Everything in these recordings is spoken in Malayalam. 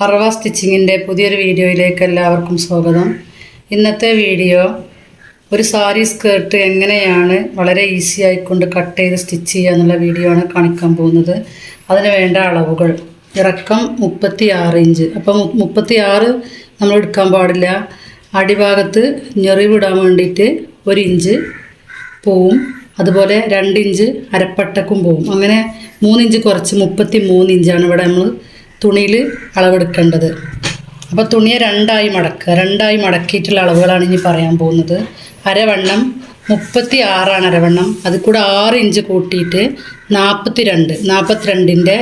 അറവ സ്റ്റിച്ചിങ്ങിൻ്റെ പുതിയൊരു വീഡിയോയിലേക്ക് എല്ലാവർക്കും സ്വാഗതം. ഇന്നത്തെ വീഡിയോ ഒരു സാരി സ്കേർട്ട് എങ്ങനെയാണ് വളരെ ഈസി ആയിക്കൊണ്ട് കട്ട് ചെയ്ത് സ്റ്റിച്ച് ചെയ്യുക എന്നുള്ള വീഡിയോ ആണ് കാണിക്കാൻ പോകുന്നത്. അതിന് വേണ്ട അളവുകൾ: ഇറക്കം 36 ഇഞ്ച്. അപ്പം 36 നമ്മൾ എടുക്കാൻ പാടില്ല. അടിഭാഗത്ത് ഞെറിവിടാൻ വേണ്ടിയിട്ട് 1 ഇഞ്ച് പോവും. അതുപോലെ 2 ഇഞ്ച് അരപ്പട്ടക്കും പോവും. അങ്ങനെ 3 ഇഞ്ച് കുറച്ച് 33 ഇഞ്ചാണ് ഇവിടെ നമ്മൾ തുണിയിൽ അളവെടുക്കേണ്ടത്. അപ്പോൾ തുണിയെ രണ്ടായി മടക്കിയിട്ടുള്ള അളവുകളാണ് ഇനി പറയാൻ പോകുന്നത്. അരവണ്ണം 36 അരവണ്ണം. അത് കൂടെ 6 ഇഞ്ച് കൂട്ടിയിട്ട് 42ൻ്റെ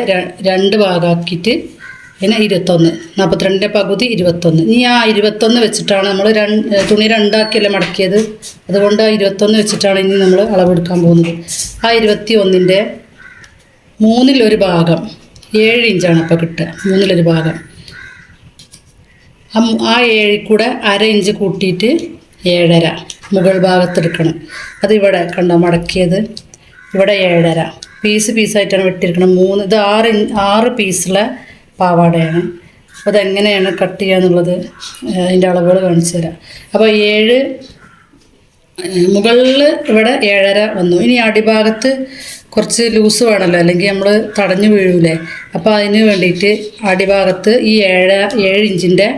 2 ഭാഗമാക്കിയിട്ട് പിന്നെ 21, 42ൻ്റെ പകുതി 21. ഇനി ആ 21 വെച്ചിട്ടാണ് നമ്മൾ തുണി രണ്ടാക്കിയല്ലേ മടക്കിയത്. അതുകൊണ്ട് ആ 21 വെച്ചിട്ടാണ് ഇനി നമ്മൾ അളവെടുക്കാൻ പോകുന്നത്. ആ 21ൻ്റെ 1/3 ഭാഗം 7 ഇഞ്ചാണ് ഇപ്പോൾ കിട്ടുക. 1/3 ഭാഗം ആ 7 കൂടെ 1/2 ഇഞ്ച് കൂട്ടിയിട്ട് 7.5 മുകൾ ഭാഗത്തെടുക്കണം. അതിവിടെ കണ്ടോ മടക്കിയത്. ഇവിടെ 7.5 പീസായിട്ടാണ് വെട്ടിയിരിക്കണം. ഇത് 6 പീസുള്ള പാവാടയാണ്. അപ്പോൾ അതെങ്ങനെയാണ് കട്ട് ചെയ്യുക എന്നുള്ളത് അതിൻ്റെ അളവുകൾ കാണിച്ചു തരാം. അപ്പോൾ 7 മുകളിൽ ഇവിടെ 7.5 വന്നു. ഇനി അടിഭാഗത്ത് കുറച്ച് ലൂസ് വേണമല്ലോ, അല്ലെങ്കിൽ നമ്മൾ തടഞ്ഞു വീഴൂലേ. അപ്പോൾ അതിന് വേണ്ടിയിട്ട് അടിഭാഗത്ത് ഈ 7 ഇഞ്ചിൻ്റെ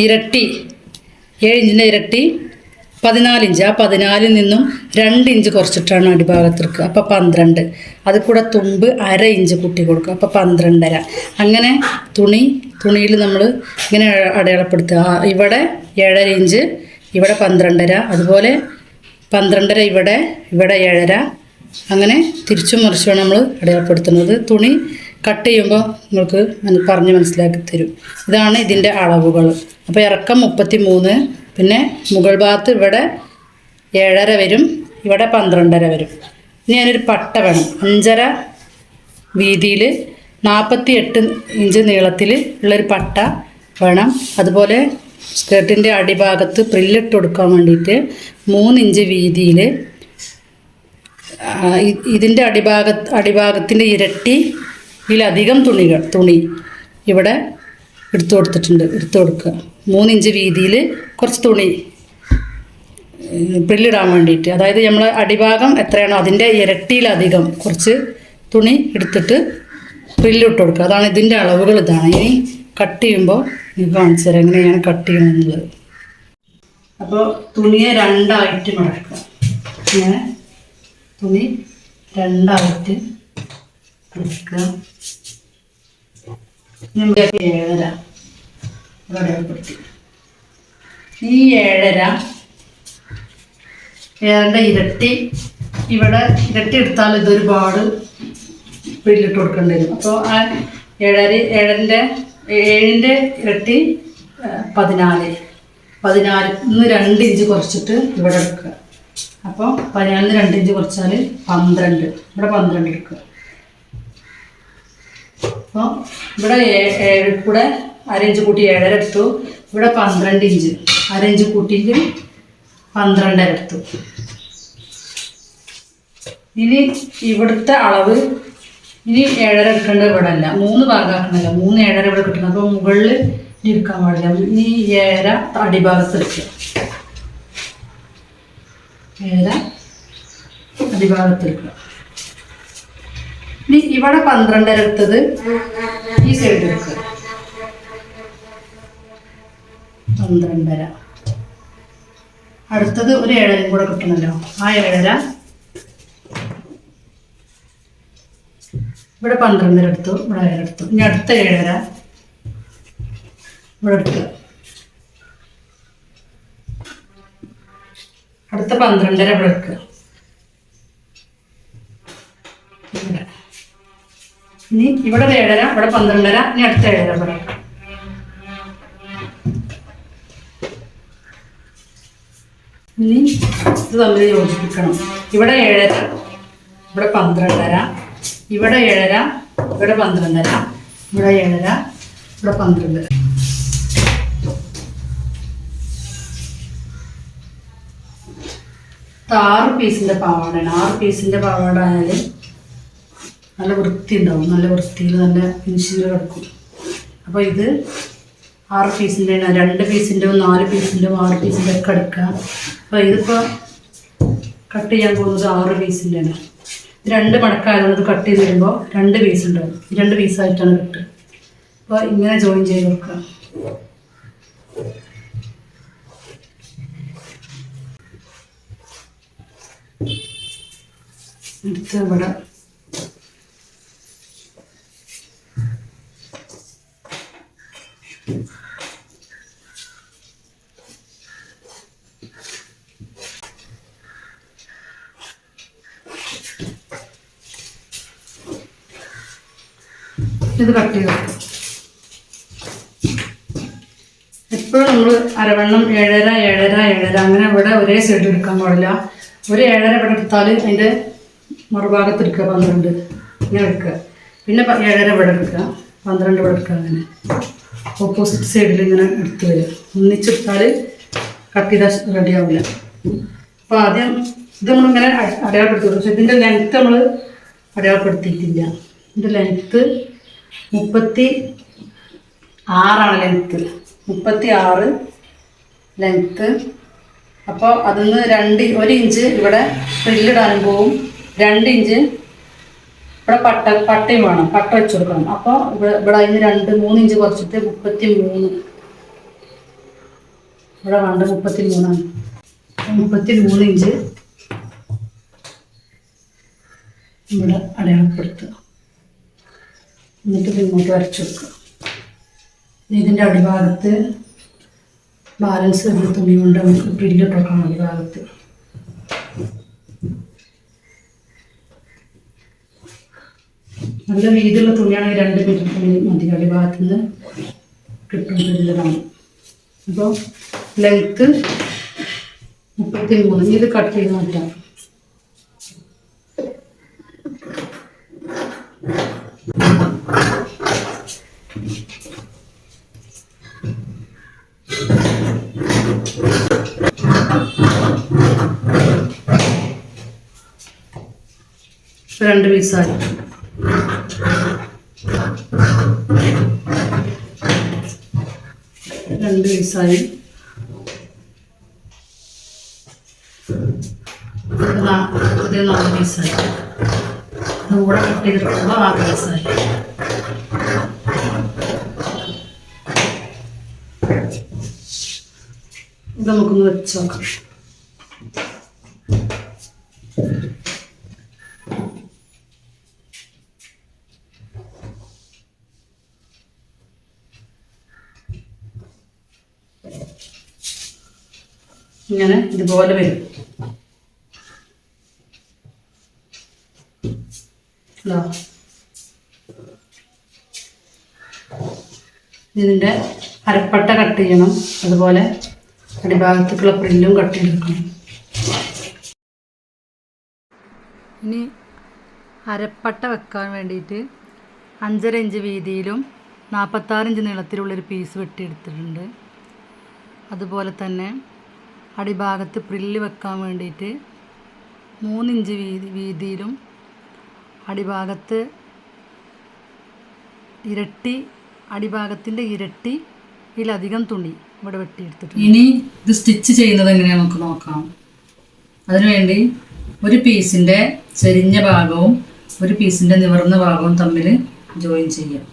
ഇരട്ടി 14 ഇഞ്ച്. ആ 14 നിന്നും 2 ഇഞ്ച് കുറച്ചിട്ടാണ് അടിഭാഗത്തിരിക്കുക. അപ്പോൾ 12. അത് കൂടെ തുമ്പ് 1/2 ഇഞ്ച് കൂട്ടി കൊടുക്കുക. അപ്പോൾ 12.5. അങ്ങനെ തുണിയിൽ നമ്മൾ ഇങ്ങനെ അടയാളപ്പെടുത്തുക. ഇവിടെ 7.5 ഇഞ്ച്, ഇവിടെ 12.5, അതുപോലെ 12.5 ഇവിടെ 7.5. അങ്ങനെ തിരിച്ചും മറിച്ചുമാണ് നമ്മൾ അടയാളപ്പെടുത്തുന്നത്. തുണി കട്ട് ചെയ്യുമ്പോൾ നിങ്ങൾക്ക് പറഞ്ഞ് മനസ്സിലാക്കി തരും. ഇതാണ് ഇതിൻ്റെ അളവുകൾ. അപ്പോൾ ഇറക്കം 33, പിന്നെ മുകൾ ഭാഗത്ത് ഇവിടെ 7.5 വരും, ഇവിടെ 12.5 വരും. ഇനി ഞാനൊരു പട്ട വേണം. 5.5 വീതിയിൽ 48 ഇഞ്ച് നീളത്തിൽ ഉള്ളൊരു പട്ട വേണം. അതുപോലെ സ്കേർട്ടിൻ്റെ അടിഭാഗത്ത് പ്രില്ലിട്ട് കൊടുക്കാൻ വേണ്ടിയിട്ട് 3 ഇഞ്ച് വീതിയിൽ ഇതിൻ്റെ അടിഭാഗത്തിൻ്റെ ഇരട്ടിയിലധികം തുണി ഇവിടെ എടുത്തു കൊടുക്കുക. 3 ഇഞ്ച് വീതിയിൽ കുറച്ച് തുണി പ്രില്ലിടാൻ വേണ്ടിയിട്ട്. അതായത് നമ്മൾ അടിഭാഗം എത്രയാണോ അതിൻ്റെ ഇരട്ടിയിലധികം കുറച്ച് തുണി എടുത്തിട്ട് പ്രില്ലിട്ട് കൊടുക്കുക. അതാണ് ഇതിൻ്റെ അളവുകൾ. ഇതാണ്. ഇനി കട്ട് ചെയ്യുമ്പോൾ നിങ്ങൾക്ക് കാണിച്ചു തരാം എങ്ങനെയാണ് കട്ട് ചെയ്യണമെന്നുള്ളത്. അപ്പോൾ തുണിയെ രണ്ടായിട്ട് മടക്കുക. ഇങ്ങനെ തുണി രണ്ടായിട്ട് എടുക്കുക. 7.5 അടയാളപ്പെടുത്തി. ഈ 7.5 ഇരട്ടി ഇരട്ടി എടുത്താൽ ഇതൊരുപാട് പ്രില്ലിട്ട് കൊടുക്കേണ്ടി വരും. അപ്പോൾ ആ 7.5ൻ്റെ ഇരട്ടി 14 2 ഇഞ്ച് കുറച്ചിട്ട് ഇവിടെ എടുക്കുക. അപ്പോൾ 14 2 ഇഞ്ച് കുറച്ചാൽ 12, ഇവിടെ 12 എടുക്കുക. അപ്പോൾ ഇവിടെ 7 കൂടെ 1/2 ഇഞ്ച് കൂട്ടി 7.5 എടുത്തു. ഇവിടെ 12 ഇഞ്ച് 1/2 ഇഞ്ച് കൂട്ടിയിട്ട് 12.5 എടുത്തു. ഇനി ഇവിടുത്തെ അളവ് ഇനി 7.5 എടുക്കേണ്ടത് ഇവിടെ അല്ല, 3 ഭാഗമാക്കണമല്ലോ. 3 7.5 ഇവിടെ കിട്ടണം. അപ്പോൾ മുകളിൽ എടുക്കാൻ പാടില്ല. ഇനി 7 അടിഭാഗത്ത് എടുക്കുക. 7 അടിഭാഗത്ത് എടുക്കുക. ഇനി ഇവിടെ 12.5 എടുത്തത് ഈ സൈഡ് എടുക്കുക. 12.5. അടുത്തത് ഒരു 7.5 കൂടെ കിട്ടണമല്ലോ. ആ 7.5 ഇവിടെ 12.5 എടുത്തു, ഇവിടെ 7 എടുത്തു. ഇനി അടുത്ത 7.5 ഇവിടെ എടുക്കുക. അടുത്ത 12.5 ഇവിടെ എടുക്കുക. ഇനി ഇവിടെ 7.5, ഇവിടെ 12.5, ഇനി അടുത്ത 7.5 ഇവിടെ. ഇനി ഇത് തമ്മിൽ യോജിപ്പിക്കണം. ഇവിടെ 7.5, ഇവിടെ 12.5, ഇവിടെ 7.5, ഇവിടെ 12.5, ഇവിടെ 7.5, ഇവിടെ 12. ഇത് 6 പീസിൻ്റെ പാവാടയാണ്. 6 പീസിൻ്റെ പാവാട ആയാൽ നല്ല വൃത്തി ഉണ്ടാവും. നല്ല വൃത്തിയിൽ നല്ല ഫിനിഷിങ് കിടക്കും. അപ്പോൾ ഇത് 6 പീസിൻ്റെ 2 പീസിൻ്റെയും 4 പീസിൻ്റെയും 6 പീസിൻ്റെ ഒക്കെ എടുക്കാം. അപ്പോൾ ഇതിപ്പോൾ കട്ട് ചെയ്യാൻ പോകുന്നത് 6 പീസിൻ്റെ ആണ്. 2 മടക്കായതുകൊണ്ട് കട്ട് ചെയ്ത് വരുമ്പോൾ 2 പീസ് ഉണ്ടാവും. 2 പീസായിട്ടാണ് കിട്ടുക. അപ്പോൾ ഇങ്ങനെ ജോയിൻ ചെയ്ത് കൊടുക്കുക. എടുത്ത് ഇവിടെ ഇത് കട്ട് ചെയ്ത് വെക്കും. എപ്പോഴും നമ്മൾ അരവണ്ണം 7.5 അങ്ങനെ ഇവിടെ ഒരേ സൈഡ് എടുക്കാൻ പാടില്ല. ഒരു 7.5 ഇവിടെ എടുത്താൽ അതിൻ്റെ മറുഭാഗത്ത് എടുക്കുക 12 ഇങ്ങനെ എടുക്കുക. പിന്നെ 7.5 ഇവിടെ എടുക്കുക, 12 ഇവിടെ എടുക്കുക. അങ്ങനെ ഓപ്പോസിറ്റ് സൈഡിൽ ഇങ്ങനെ എടുത്ത് വരിക. ഒന്നിച്ചെടുത്താൽ കട്ട് ചെയ്താൽ റെഡി ആവില്ല. അപ്പോൾ ആദ്യം ഇത് നമ്മളിങ്ങനെ അടയാളപ്പെടുത്തി. പക്ഷേ ഇതിൻ്റെ ലെങ്ത്ത് നമ്മൾ അടയാളപ്പെടുത്തിയിട്ടില്ല. ഇതിൻ്റെ ലെങ്ത്ത് 36 ലെങ്ത്ത്, 36 ലെങ്ത്ത്. അപ്പോൾ അതിന്ന് 1 ഇഞ്ച് ഇവിടെ ഫ്രില്ലിടാനും പോവും. 2 ഇഞ്ച് ഇവിടെ പട്ടയും വേണം, പട്ട വെച്ച് കൊടുക്കണം. അപ്പോൾ ഇവിടെ അതിന് 2-3 ഇഞ്ച് കുറച്ചിട്ട് 33 ഇവിടെ വേണ്ട 33 33 ഇഞ്ച് ഇവിടെ അടയാളപ്പെടുത്തുക. എന്നിട്ട് ഇങ്ങോട്ട് വരച്ചു കൊടുക്കുക. ഇതിൻ്റെ അടിഭാഗത്ത് ബാലൻസ് വരുന്ന തുണി കൊണ്ട് നമുക്ക് പ്രില്ലിട്ട് വെക്കണം. അടിഭാഗത്ത് നല്ല വീതിയുള്ള തുണിയാണെങ്കിൽ 2 മീറ്റർ തുണി മതി. അടിഭാഗത്ത് നിന്ന് കിട്ടും പ്രില്ലിടാണ്. അപ്പോൾ ലെങ്ത്ത് 33. ഇത് കട്ട് ചെയ്ത് മാറ്റാം. രണ്ട് പീസായി. രണ്ട് പീസായി. ഇത് 4 പീസായി. കൂടെ കട്ട് ചെയ്തിട്ടുള്ള 6 പീസായി. ഇത് നമുക്കൊന്ന് വെച്ച് നോക്കാം. ഇങ്ങനെ ഇതുപോലെ വരും. ഇതിൻ്റെ അരപ്പട്ട കട്ട് ചെയ്യണം. അതുപോലെ അടിഭാഗത്തേക്കുള്ള പ്രില്ലും കട്ട് ചെയ്തെടുക്കണം. ഇനി അരപ്പട്ട വെക്കാൻ വേണ്ടിയിട്ട് 5.5 ഇഞ്ച് വീതിയിലും 46 ഇഞ്ച് നീളത്തിലുള്ളൊരു പീസ് വെട്ടിയെടുത്തിട്ടുണ്ട്. അതുപോലെ തന്നെ അടിഭാഗത്ത് പ്രില്ല് വെക്കാൻ വേണ്ടിയിട്ട് 3 ഇഞ്ച് വീതിയിലും അടിഭാഗത്ത് അടിഭാഗത്തിൻ്റെ ഇരട്ടിയിലധികം തുണി ഇവിടെ വെട്ടിയെടുത്തിട്ടുണ്ട്. ഇനി ഇത് സ്റ്റിച്ച് ചെയ്യുന്നത് എങ്ങനെയാണെന്ന് നമുക്ക് നോക്കാം. അതിനുവേണ്ടി ഒരു പീസിൻ്റെ ചെരിഞ്ഞ ഭാഗവും ഒരു പീസിൻ്റെ നിവർന്ന ഭാഗവും തമ്മിൽ ജോയിൻ ചെയ്യാം.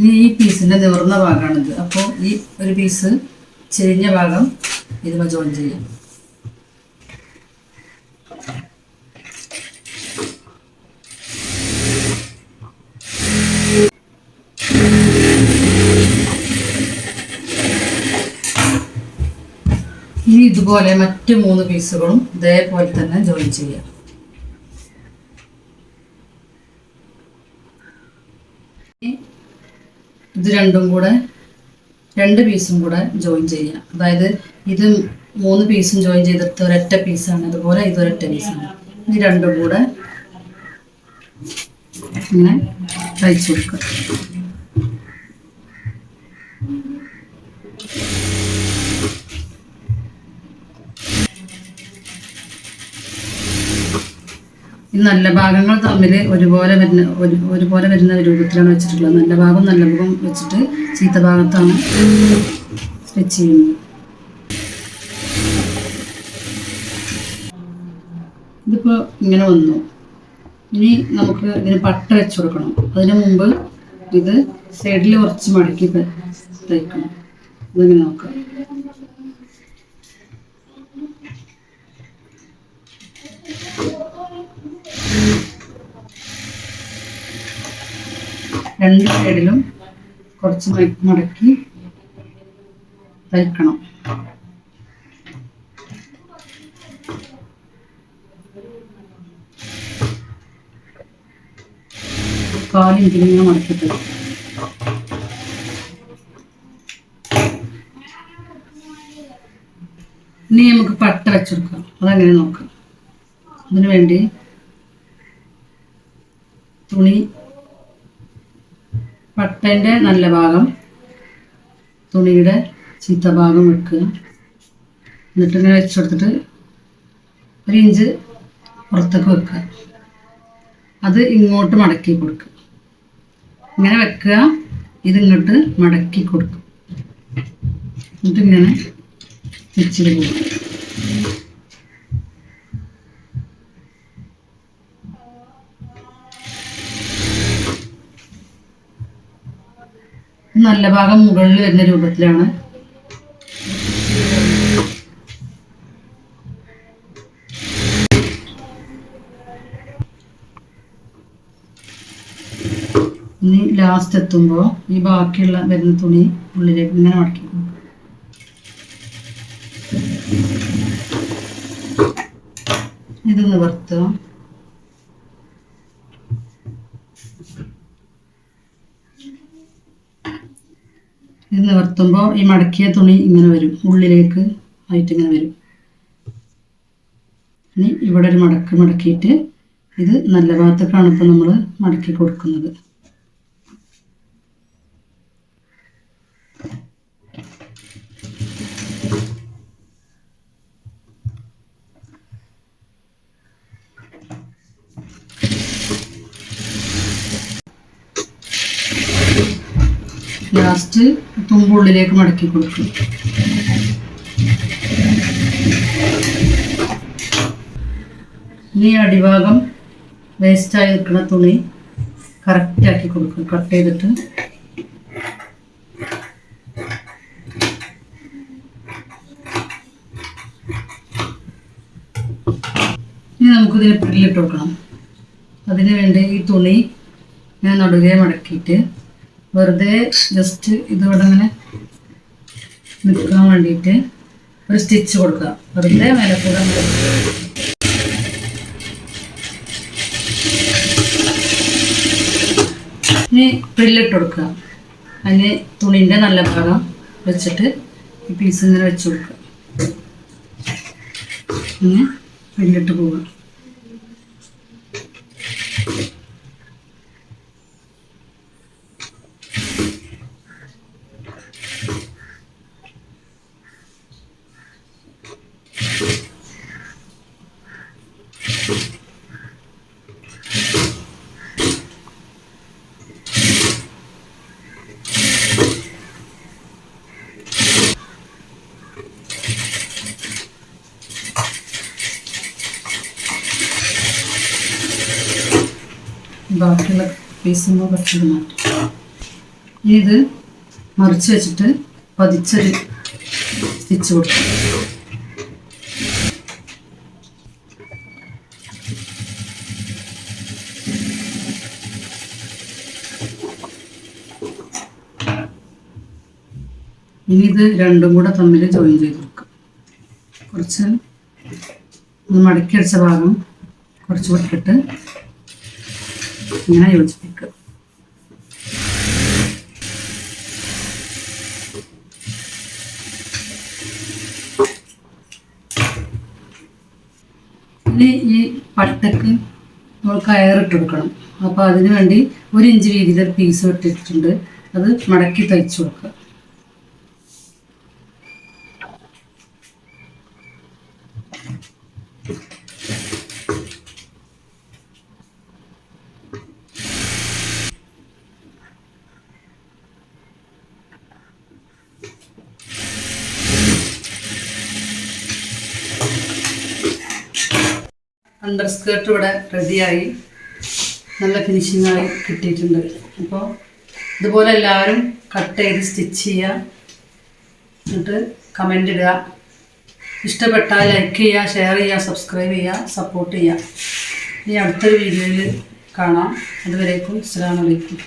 ഈ പീസിൻ്റെ നിവർന്ന ഭാഗമാണിത്. അപ്പോൾ ഈ ഒരു പീസ് ചെരിഞ്ഞ ഭാഗം ഇതിന് ജോയിൻ ചെയ്യാം. ഇനി ഇതുപോലെ മറ്റ് 3 പീസുകളും ഇതേപോലെ തന്നെ ജോയിൻ ചെയ്യാം. ഇത് രണ്ടും കൂടെ 2 പീസും കൂടെ ജോയിൻ ചെയ്യാം. അതായത് ഇത് 3 പീസും ജോയിൻ ചെയ്തിട്ട് ഒരൊറ്റ പീസാണ്. അതുപോലെ ഇതൊരൊറ്റ പീസാണ്. ഈ രണ്ടും കൂടെ ഇങ്ങനെ തയ്ച്ചു കൊടുക്കുക. ഈ നല്ല ഭാഗങ്ങൾ തമ്മിൽ ഒരുപോലെ വരുന്ന രൂപത്തിലാണ് വെച്ചിട്ടുള്ളത്. നല്ല ഭാഗം വെച്ചിട്ട് ചീത്ത ഭാഗത്താണ് സ്റ്റിച്ച് ചെയ്യുന്നത്. ഇതിപ്പോൾ ഇങ്ങനെ വന്നു. ഇനി നമുക്ക് ഇതിന് പട്ട വെച്ച് കൊടുക്കണം. അതിന് മുമ്പ് ഇത് സൈഡിൽ കുറച്ച് മടക്കി തയ്ക്കണം. ഇതിങ്ങനെ നോക്കാം. രണ്ട് സൈഡിലും കുറച്ച് മടക്കി തയ്ക്കണം. കാലിങ്ങനെ മടക്കി തയ്ക്കും. ഇനി നമുക്ക് പട്ട വെച്ചെടുക്കാം. അതങ്ങനെ നോക്കാം. അതിനു വേണ്ടി തുണി പട്ടേൻ്റെ നല്ല ഭാഗം തുണിയുടെ ചീത്ത ഭാഗം വെക്കുക. എന്നിട്ട് ഇങ്ങനെ വെച്ചെടുത്തിട്ട് 1 ഇഞ്ച് പുറത്തേക്ക് വെക്കുക. അത് ഇങ്ങോട്ട് മടക്കി കൊടുക്കുക. ഇങ്ങനെ വെക്കുക. ഇതിങ്ങോട്ട് മടക്കി കൊടുക്കും. എന്നിട്ടിങ്ങനെ വെച്ചിട്ട് പോകും. നല്ല ഭാഗം മുകളിൽ വരുന്ന രൂപത്തിലാണ്. ഇനി ലാസ്റ്റ് എത്തുമ്പോൾ ഈ ബാക്കിയുള്ള വരുന്ന തുണി ഉള്ളിലേക്ക് ഇങ്ങനെ മടക്കി കൊടുക്കും. ഇത് നിവർത്തുക. ഇത് നിവർത്തുമ്പോൾ ഈ മടക്കിയ തുണി ഇങ്ങനെ വരും, ഉള്ളിലേക്ക് ആയിട്ട് ഇങ്ങനെ വരും. ഇനി ഇവിടെ ഒരു മടക്കിയിട്ട് ഇത് നല്ല ഭാഗത്തേക്കാണ് ഇപ്പോൾ നമ്മൾ മടക്കി കൊടുക്കുന്നത്. ലാസ്റ്റ് തുമ്പുള്ളിലേക്ക് മടക്കി കൊടുക്കും. ഇനി അടിഭാഗം വേസ്റ്റായി നിൽക്കുന്ന തുണി കറക്റ്റാക്കി കൊടുക്കും. കട്ട് ചെയ്തിട്ട് ഇനി നമുക്കിതിന് പ്രില്ലിട്ട് കൊടുക്കണം. അതിന് വേണ്ടി ഈ തുണി ഞാൻ നടുകെ മടക്കിയിട്ട് വെറുതെ ജസ്റ്റ് ഇതിവിടെ ഇങ്ങനെ നിൽക്കാൻ വേണ്ടിയിട്ട് ഒരു സ്റ്റിച്ച് കൊടുക്കുക. വെറുതെ മേലെ കൂടെ ഇനി പ്രില്ലിട്ട് കൊടുക്കുക. അതിന് തുണീൻ്റെ നല്ല ഭാഗം വെച്ചിട്ട് ഈ പീസ് ഇങ്ങനെ വെച്ച് കൊടുക്കുക. ഇങ്ങനെ പ്രില്ലിട്ട് പോവുക. ബാക്കിയുള്ള പീസുമ്പോൾ കുറച്ചത് മാറ്റും. ഇത് മറിച്ച് വെച്ചിട്ട് പതിച്ചൊരു സ്റ്റിച്ച് കൊടുക്കും. ഇനി ഇത് രണ്ടും കൂടെ തമ്മിൽ ജോയിൻ ചെയ്ത് കൊടുക്കും. കുറച്ച് മടക്കി അടിച്ച ഭാഗം കുറച്ച് വിട്ടിട്ട് ഇങ്ങനെ യോജിപ്പിക്കുക. ഇനി ഈ പട്ടക്ക് നമ്മൾ കയറിട്ട് കൊടുക്കണം. അപ്പോൾ അതിന് വേണ്ടി 1 ഇഞ്ച് വീതിയിൽ പീസ് ഇട്ടിട്ടുണ്ട്. അത് മടക്കി തയ്ച്ചു കൊടുക്കുക. അണ്ടർ സ്കേർട്ട് ഇവിടെ റെഡിയായി, നല്ല ഫിനിഷിങ്ങായി കിട്ടിയിട്ടുണ്ട്. അപ്പോൾ ഇതുപോലെ എല്ലാവരും കട്ട് ചെയ്ത് സ്റ്റിച്ച് ചെയ്യുക, എന്നിട്ട് കമൻ്റ് ഇടുക. ഇഷ്ടപ്പെട്ടാൽ ലൈക്ക് ചെയ്യുക, ഷെയർ ചെയ്യുക, സബ്സ്ക്രൈബ് ചെയ്യുക, സപ്പോർട്ട് ചെയ്യുക. ഇനി അടുത്തൊരു വീഡിയോയിൽ കാണാം. അതുവരേക്കും അസ്സലാമു അലൈക്കും.